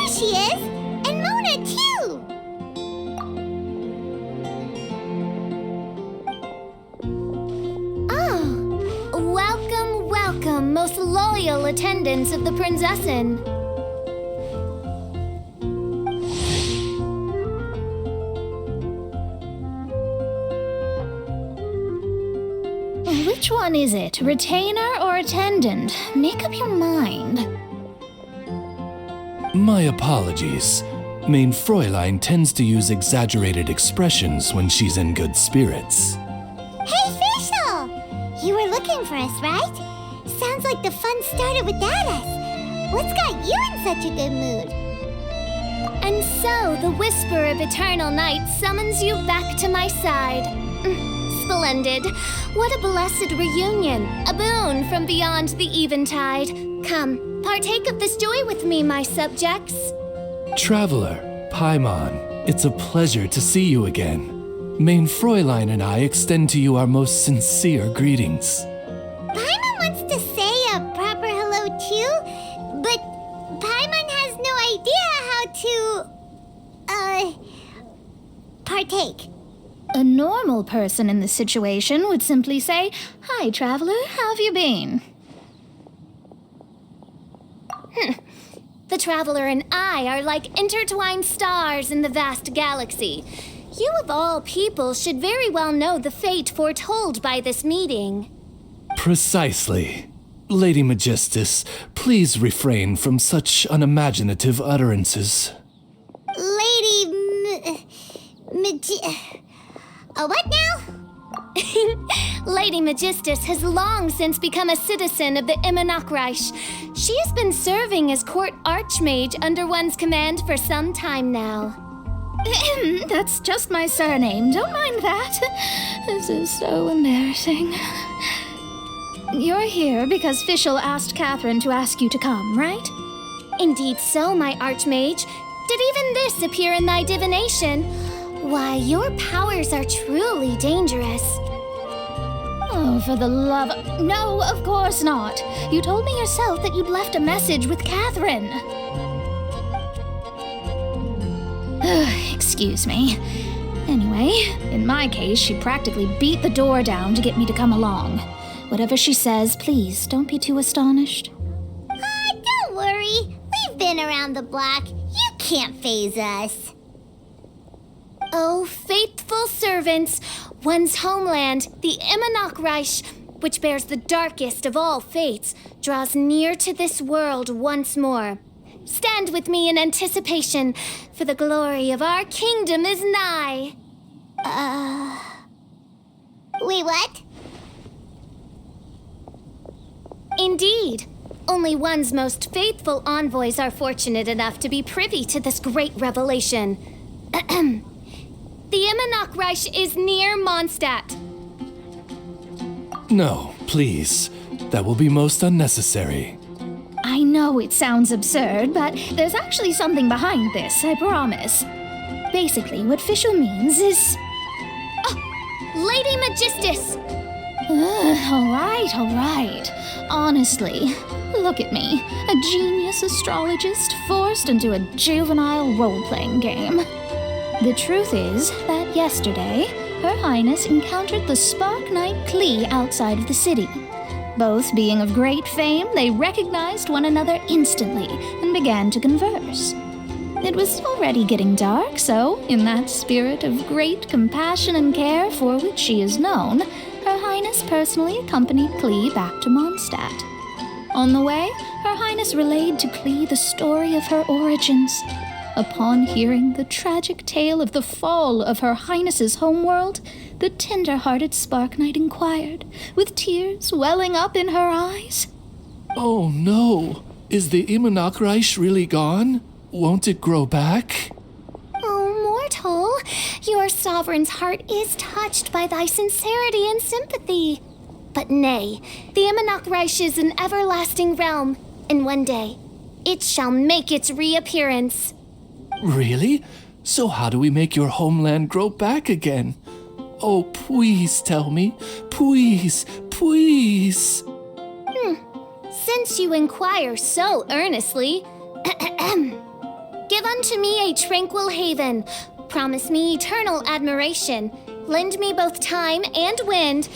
There she is! And Mona, too! Oh, welcome, welcome, most loyal attendants of the Prinzessin. Which one is it, retainer or attendant? Make up your mind. My apologies. Main Fräulein tends to use exaggerated expressions when she's in good spirits. Hey, Fischl! You were looking for us, right? Sounds like the fun started without us. What's got you in such a good mood? And so, the whisper of eternal night summons you back to my side. Splendid. What a blessed reunion. A boon from beyond the eventide. Come, partake of this joy with me, my subjects. Traveler, Paimon, it's a pleasure to see you again. Main Fräulein and I extend to you our most sincere greetings. Paimon wants to say a proper hello too, but Paimon has no idea how to, partake. A normal person in this situation would simply say, "Hi, traveler, how have you been?" The traveler and I are like intertwined stars in the vast galaxy. You of all people should very well know the fate foretold by this meeting. Precisely. Lady Magistus, please refrain from such unimaginative utterances. What now? Lady Magistus has long since become a citizen of the Immonokreich. She has been serving as court archmage under one's command for some time now. That's just my surname. Don't mind that. This is so embarrassing. You're here because Fischl asked Catherine to ask you to come, right? Indeed so, my archmage. Did even this appear in thy divination? Why, your powers are truly dangerous. Oh, for the love of... No, of course not. You told me yourself that you'd left a message with Catherine. Excuse me. Anyway, in my case, she practically beat the door down to get me to come along. Whatever she says, please don't be too astonished. Don't worry. We've been around the block. You can't faze us. Oh, faithful servants, one's homeland, the Immonokreich, which bears the darkest of all fates, draws near to this world once more. Stand with me in anticipation, for the glory of our kingdom is nigh. Wait, what? Indeed. Only one's most faithful envoys are fortunate enough to be privy to this great revelation. The Immonokreich is near Mondstadt. No, please. That will be most unnecessary. I know it sounds absurd, but there's actually something behind this, I promise. Basically, what Fischl means is... Lady Magistus! All right. Honestly, look at me. A genius astrologist forced into a juvenile role-playing game. The truth is that yesterday, Her Highness encountered the Spark Knight Klee outside of the city. Both being of great fame, they recognized one another instantly and began to converse. It was already getting dark, so, in that spirit of great compassion and care for which she is known, Her Highness personally accompanied Klee back to Mondstadt. On the way, Her Highness relayed to Klee the story of her origins. Upon hearing the tragic tale of the fall of Her Highness's homeworld, the tender-hearted Spark Knight inquired, with tears welling up in her eyes. Oh no! Is the Immonokreich really gone? Won't it grow back? Oh, mortal, your sovereign's heart is touched by thy sincerity and sympathy. But nay, the Immonokreich is an everlasting realm, and one day it shall make its reappearance. Really? So how do we make your homeland grow back again? Oh, please tell me. Please. Since you inquire so earnestly, Give unto me a tranquil haven. Promise me eternal admiration. Lend me both time and wind,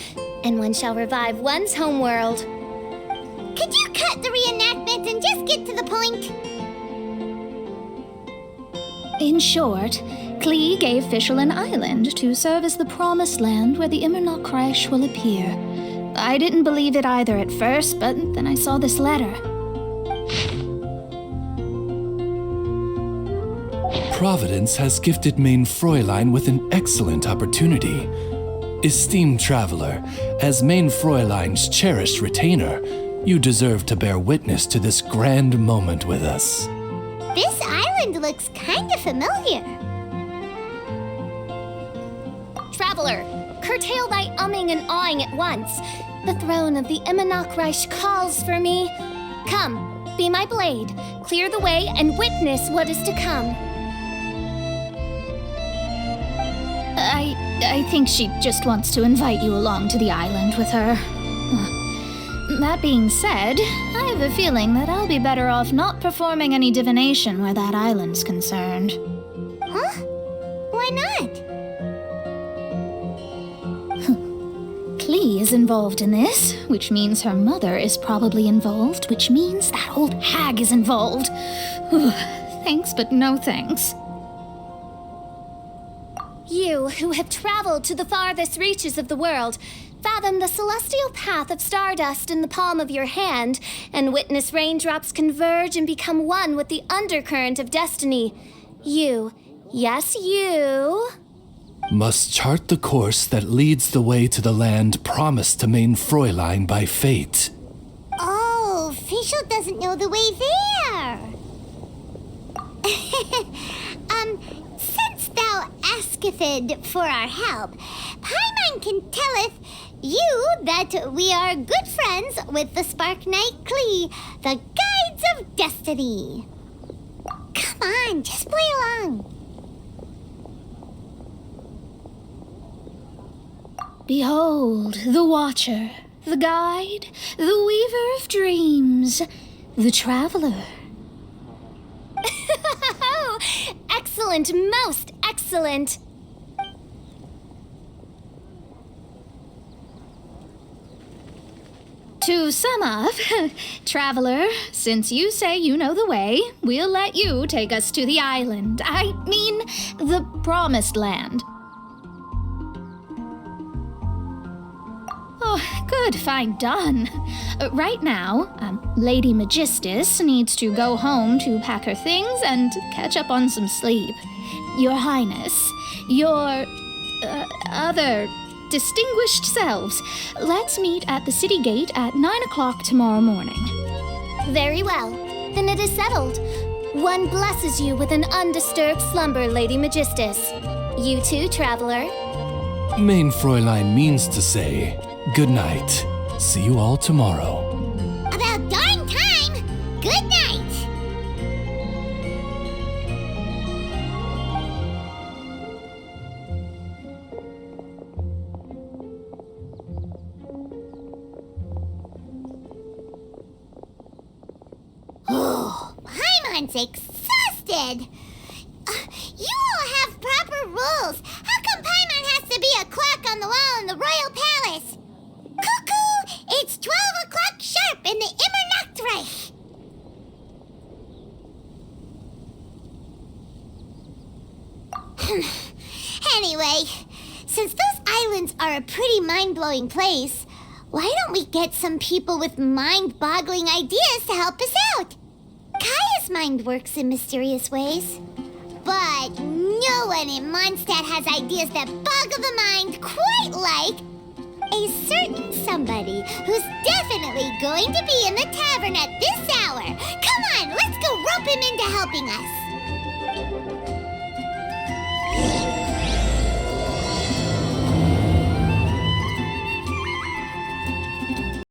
and one shall revive one's homeworld. Could you cut the reenactment and just get to the point? In short, Klee gave Fischl an island to serve as the promised land where the Immernoch crash will appear. I didn't believe it either at first, but then I saw this letter. Providence has gifted Main Fräulein with an excellent opportunity. Esteemed traveler, as Main Fräulein's cherished retainer, you deserve to bear witness to this grand moment with us. This island looks kinda familiar. Traveler, curtail thy umming and awing at once. The throne of the Immernoch Reich calls for me. Come, be my blade, clear the way, and witness what is to come. I think she just wants to invite you along to the island with her. That being said, I have a feeling that I'll be better off not performing any divination where that island's concerned. Huh? Why not? Klee is involved in this, which means her mother is probably involved, which means that old hag is involved. Thanks, but no thanks. You, who have traveled to the farthest reaches of the world, fathom the celestial path of stardust in the palm of your hand, and witness raindrops converge and become one with the undercurrent of destiny. You, yes, you... must chart the course that leads the way to the land promised to Main Fräulein by fate. Oh, Fischl doesn't know the way there. Since thou asketh for our help, Paimon can telleth you that we are good friends with the Spark Knight Klee, the guides of destiny. Come on, just play along. Behold, the Watcher, the Guide, the Weaver of Dreams, the Traveler. Excellent, most excellent. To sum up, Traveler, since you say you know the way, we'll let you take us to the island. I mean, the Promised Land. Oh, good, fine, done. Right now, Lady Magistus needs to go home to pack her things and catch up on some sleep. Your Highness, your other distinguished selves, let's meet at the city gate at 9 o'clock tomorrow morning. Very well. Then it is settled. One blesses you with an undisturbed slumber, Lady Magistus. You too, traveler. Main Fräulein means to say, good night. See you all tomorrow. About darn time! Good night! Oh, Paimon's exhausted! You all have proper rules. How come Paimon has to be a clock on the wall in the royal palace? Cuckoo! It's 12 o'clock sharp in the Immernachtreich! Anyway, since those islands are a pretty mind-blowing place, why don't we get some people with mind-boggling ideas to help us out? Kaya's mind works in mysterious ways. But no one in Mondstadt has ideas that boggle the mind quite like a certain somebody who's definitely going to be in the tavern at this hour. Come on, let's go rope him into helping us.